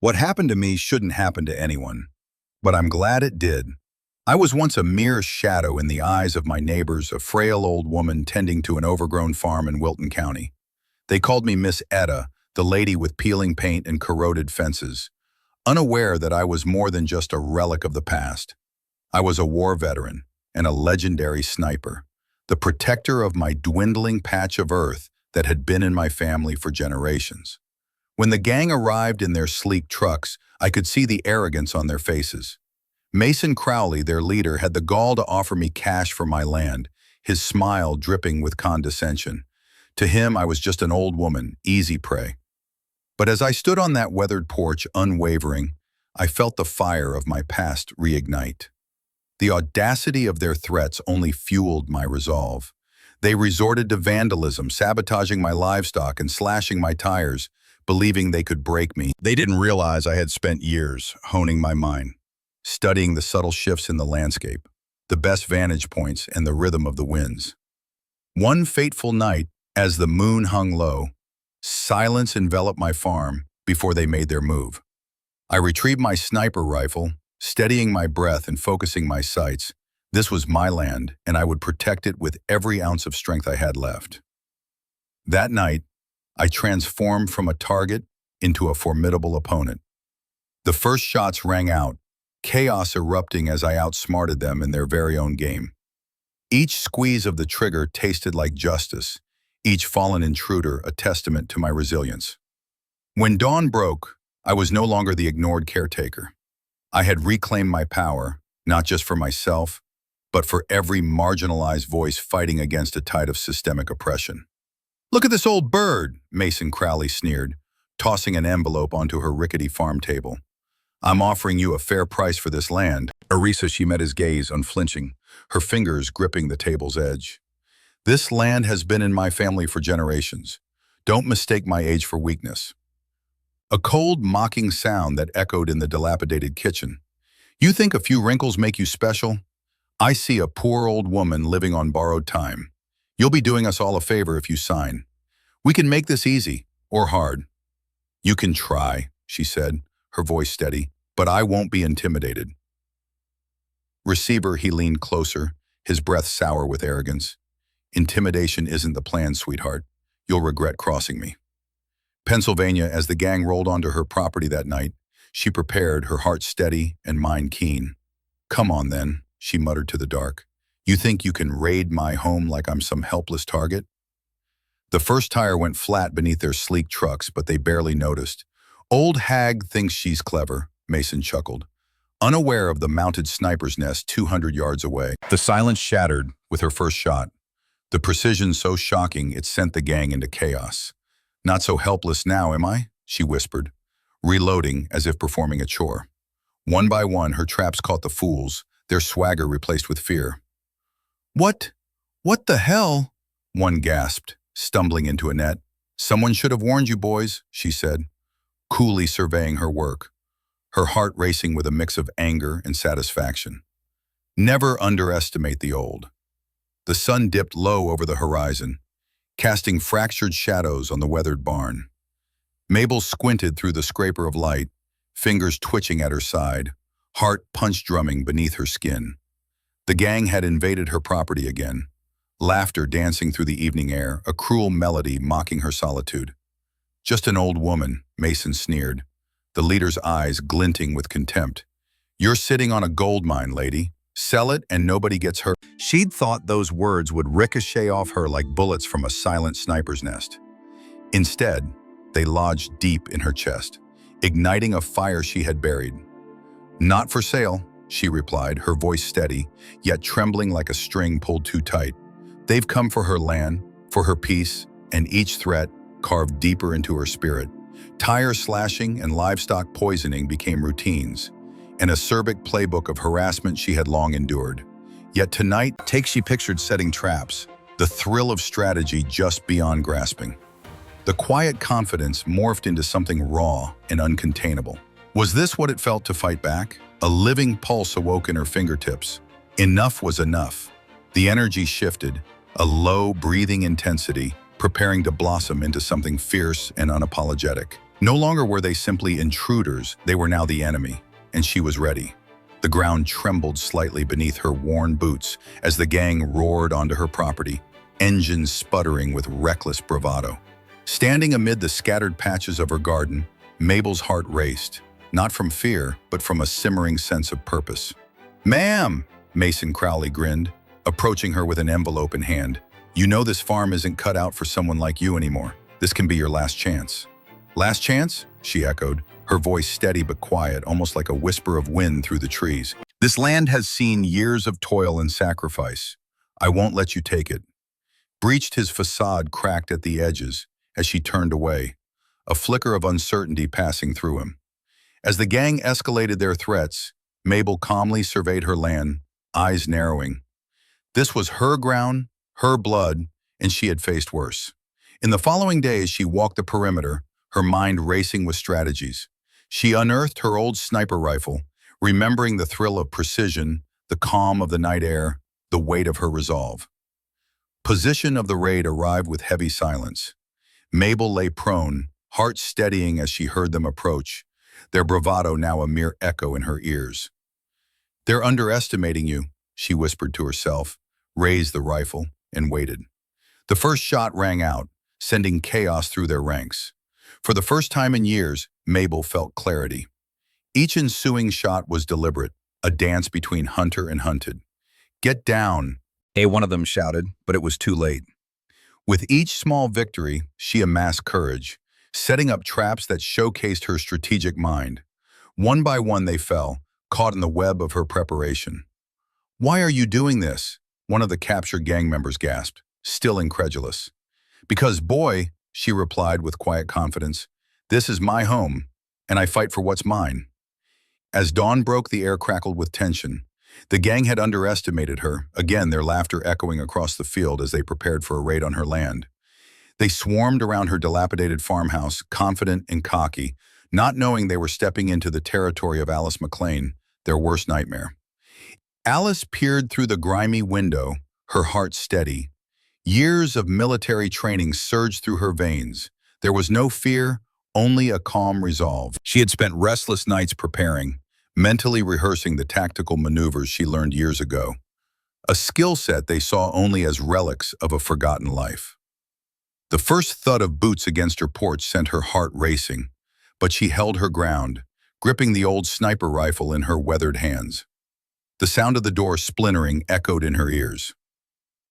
What happened to me shouldn't happen to anyone, but I'm glad it did. I was once a mere shadow in the eyes of my neighbors, a frail old woman tending to an overgrown farm in Wilton County. They called me Miss Etta, the lady with peeling paint and corroded fences, unaware that I was more than just a relic of the past. I was a war veteran and a legendary sniper, the protector of my dwindling patch of earth that had been in my family for generations. When the gang arrived in their sleek trucks, I could see the arrogance on their faces. Mason Crowley, their leader, had the gall to offer me cash for my land, his smile dripping with condescension. To him, I was just an old woman, easy prey. But as I stood on that weathered porch, unwavering, I felt the fire of my past reignite. The audacity of their threats only fueled my resolve. They resorted to vandalism, sabotaging my livestock and slashing my tires, believing they could break me. They didn't realize I had spent years honing my mind, studying the subtle shifts in the landscape, the best vantage points, and the rhythm of the winds. One fateful night, as the moon hung low, silence enveloped my farm before they made their move. I retrieved my sniper rifle, steadying my breath and focusing my sights. This was my land, and I would protect it with every ounce of strength I had left. That night, I transformed from a target into a formidable opponent. The first shots rang out, chaos erupting as I outsmarted them in their very own game. Each squeeze of the trigger tasted like justice, each fallen intruder a testament to my resilience. When dawn broke, I was no longer the ignored caretaker. I had reclaimed my power, not just for myself, but for every marginalized voice fighting against a tide of systemic oppression. "Look at this old bird," Mason Crowley sneered, tossing an envelope onto her rickety farm table. "I'm offering you a fair price for this land." Arisa, she met his gaze, unflinching, her fingers gripping the table's edge. "This land has been in my family for generations. Don't mistake my age for weakness." A cold, mocking sound that echoed in the dilapidated kitchen. "You think a few wrinkles make you special? I see a poor old woman living on borrowed time. You'll be doing us all a favor if you sign. We can make this easy, or hard." "You can try," she said, her voice steady, "but I won't be intimidated." Receiver, he leaned closer, his breath sour with arrogance. "Intimidation isn't the plan, sweetheart. You'll regret crossing me." Pennsylvania, as the gang rolled onto her property that night, she prepared, her heart steady and mind keen. "Come on then," she muttered to the dark. "You think you can raid my home like I'm some helpless target?" The first tire went flat beneath their sleek trucks, but they barely noticed. "Old hag thinks she's clever," Mason chuckled, unaware of the mounted sniper's nest 200 yards away. The silence shattered with her first shot, the precision so shocking it sent the gang into chaos. "Not so helpless now, am I?" she whispered, reloading as if performing a chore. One by one, her traps caught the fools, their swagger replaced with fear. What the hell?" one gasped, stumbling into a net. "Someone should have warned you, boys," she said, coolly surveying her work, her heart racing with a mix of anger and satisfaction. Never underestimate the old. The sun dipped low over the horizon, casting fractured shadows on the weathered barn. Mabel squinted through the scraper of light, fingers twitching at her side, heart punch-drumming beneath her skin. The gang had invaded her property again, laughter dancing through the evening air, a cruel melody mocking her solitude. "Just an old woman," Mason sneered, the leader's eyes glinting with contempt. "You're sitting on a gold mine, lady. Sell it and nobody gets hurt." She'd thought those words would ricochet off her like bullets from a silent sniper's nest. Instead, they lodged deep in her chest, igniting a fire she had buried. "Not for sale," she replied, her voice steady, yet trembling like a string pulled too tight. They've come for her land, for her peace, and each threat carved deeper into her spirit. Tire slashing and livestock poisoning became routines, an acerbic playbook of harassment she had long endured. Yet tonight, she pictured setting traps, the thrill of strategy just beyond grasping. The quiet confidence morphed into something raw and uncontainable. Was this what it felt to fight back? A living pulse awoke in her fingertips. Enough was enough. The energy shifted, a low, breathing intensity, preparing to blossom into something fierce and unapologetic. No longer were they simply intruders, they were now the enemy, and she was ready. The ground trembled slightly beneath her worn boots as the gang roared onto her property, engines sputtering with reckless bravado. Standing amid the scattered patches of her garden, Mabel's heart raced, not from fear, but from a simmering sense of purpose. "Ma'am," Mason Crowley grinned, approaching her with an envelope in hand. "You know this farm isn't cut out for someone like you anymore. This can be your last chance." "Last chance?" she echoed, her voice steady but quiet, almost like a whisper of wind through the trees. "This land has seen years of toil and sacrifice. I won't let you take it." Breached, his facade cracked at the edges as she turned away, a flicker of uncertainty passing through him. As the gang escalated their threats, Mabel calmly surveyed her land, eyes narrowing. This was her ground, her blood, and she had faced worse. In the following days, she walked the perimeter, her mind racing with strategies. She unearthed her old sniper rifle, remembering the thrill of precision, the calm of the night air, the weight of her resolve. Position of the raid arrived with heavy silence. Mabel lay prone, heart steadying as she heard them approach, their bravado now a mere echo in her ears. "They're underestimating you," she whispered to herself, raised the rifle, and waited. The first shot rang out, sending chaos through their ranks. For the first time in years, Mabel felt clarity. Each ensuing shot was deliberate, a dance between hunter and hunted. "Get down," one of them shouted, but it was too late. With each small victory, she amassed courage, setting up traps that showcased her strategic mind. One by one they fell, caught in the web of her preparation. "Why are you doing this?" one of the captured gang members gasped, still incredulous. "Because, boy," she replied with quiet confidence, "this is my home, and I fight for what's mine." As dawn broke, the air crackled with tension. The gang had underestimated her, again their laughter echoing across the field as they prepared for a raid on her land. They swarmed around her dilapidated farmhouse, confident and cocky, not knowing they were stepping into the territory of Alice McLean, their worst nightmare. Alice peered through the grimy window, her heart steady. Years of military training surged through her veins. There was no fear, only a calm resolve. She had spent restless nights preparing, mentally rehearsing the tactical maneuvers she learned years ago. A skill set they saw only as relics of a forgotten life. The first thud of boots against her porch sent her heart racing, but she held her ground, gripping the old sniper rifle in her weathered hands. The sound of the door splintering echoed in her ears.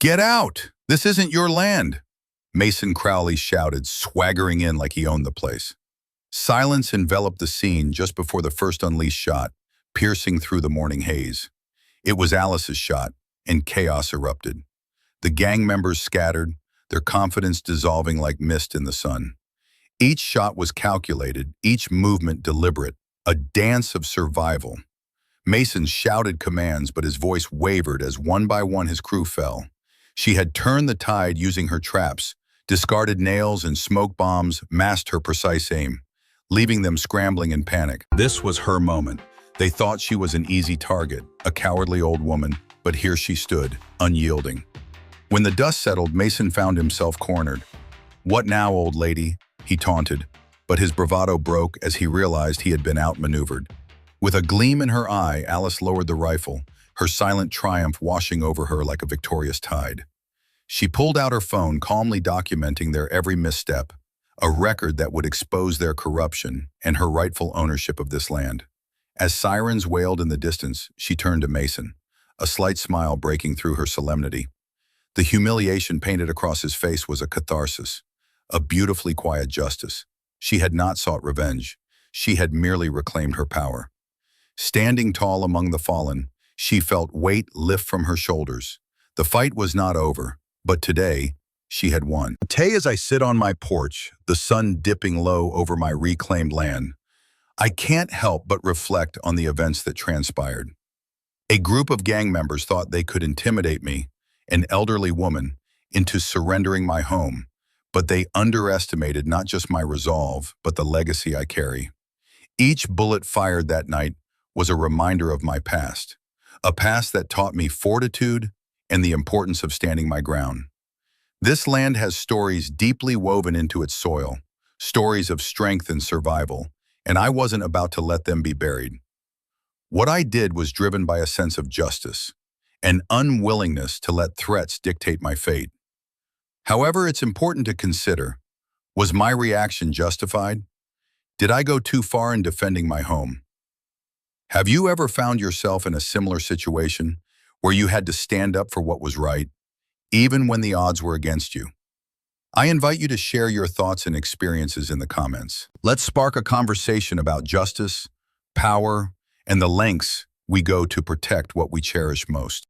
"Get out! This isn't your land!" Mason Crowley shouted, swaggering in like he owned the place. Silence enveloped the scene just before the first unleashed shot, piercing through the morning haze. It was Alice's shot, and chaos erupted. The gang members scattered, their confidence dissolving like mist in the sun. Each shot was calculated, each movement deliberate, a dance of survival. Mason shouted commands, but his voice wavered as one by one his crew fell. She had turned the tide using her traps, discarded nails and smoke bombs, masked her precise aim, leaving them scrambling in panic. This was her moment. They thought she was an easy target, a cowardly old woman, but here she stood, unyielding. When the dust settled, Mason found himself cornered. "What now, old lady?" he taunted, but his bravado broke as he realized he had been outmaneuvered. With a gleam in her eye, Alice lowered the rifle, her silent triumph washing over her like a victorious tide. She pulled out her phone, calmly documenting their every misstep, a record that would expose their corruption and her rightful ownership of this land. As sirens wailed in the distance, she turned to Mason, a slight smile breaking through her solemnity. The humiliation painted across his face was a catharsis, a beautifully quiet justice. She had not sought revenge. She had merely reclaimed her power. Standing tall among the fallen, she felt weight lift from her shoulders. The fight was not over, but today, she had won. Today, as I sit on my porch, the sun dipping low over my reclaimed land, I can't help but reflect on the events that transpired. A group of gang members thought they could intimidate me, an elderly woman, into surrendering my home, but they underestimated not just my resolve, but the legacy I carry. Each bullet fired that night was a reminder of my past, a past that taught me fortitude and the importance of standing my ground. This land has stories deeply woven into its soil, stories of strength and survival, and I wasn't about to let them be buried. What I did was driven by a sense of justice, an unwillingness to let threats dictate my fate. However, it's important to consider, was my reaction justified? Did I go too far in defending my home? Have you ever found yourself in a similar situation where you had to stand up for what was right, even when the odds were against you? I invite you to share your thoughts and experiences in the comments. Let's spark a conversation about justice, power, and the lengths we go to protect what we cherish most.